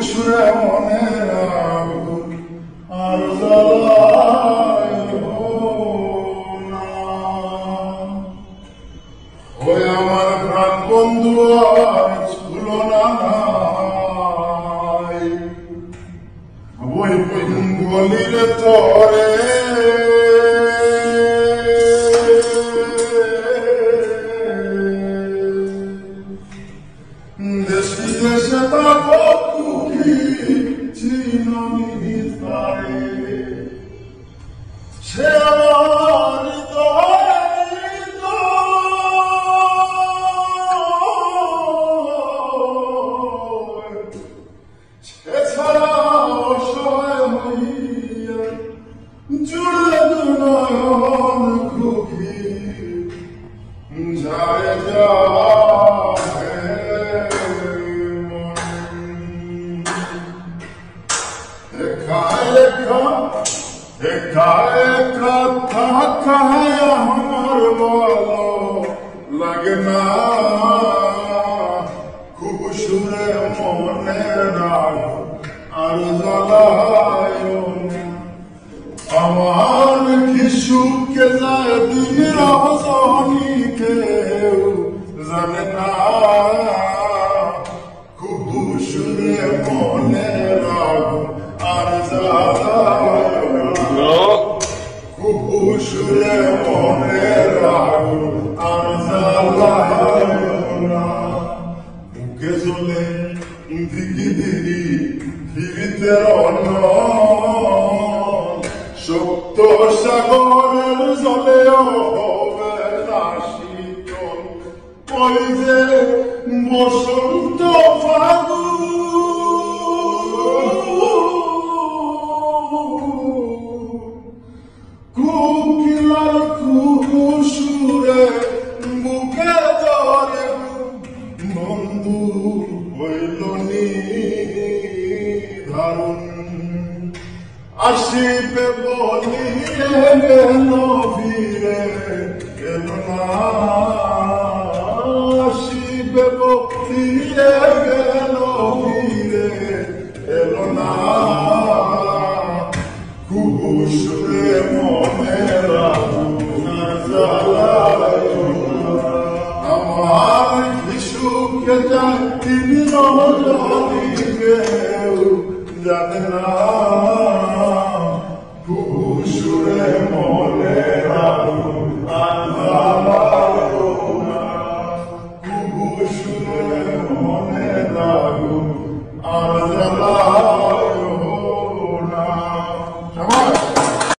সুরে মনের আগুন আর জ্বালায় না। ওই আমার প্রাণ বন্ধু আর তুলনা নাই, ওই গলিরে তরে দেশে দেশে তাকো তুমি চিননি তারে, সে আমার এছাড়া অসহায় হইয়া জুড়ে দুনয়ন খুবই যায় যায় একা একা একা একা থাকায় আমার ভালো লাগে না, খুব সুরে মনের আগুন আর জ্বালায় না। আমার কি সুখে যায় দিন রজনী কেউ জানে না, খুব সুরে মনের আগুন আর জ্বালায় না, খুব সুরে মনের আগুন আর জ্বালায় না। বুকে জ্বলে দিকি দিদি ফিরিতে অন্য সত্য সাগরের জলেও হবে না শীতল, ওই যে বসন্ত ফাগুন কোকিলার সুরে বুকে ধরে বন্ধু হইল নিধারুন, আসিবে বলিলে গেল ফিরে গেল না, আসিবে বলিলে গেল ফিরে গেল না, খুব সুরে মনের আগুন আর জ্বালায় না। আমার কি সুখে যায় তিনি রজনী কেউ জানে না।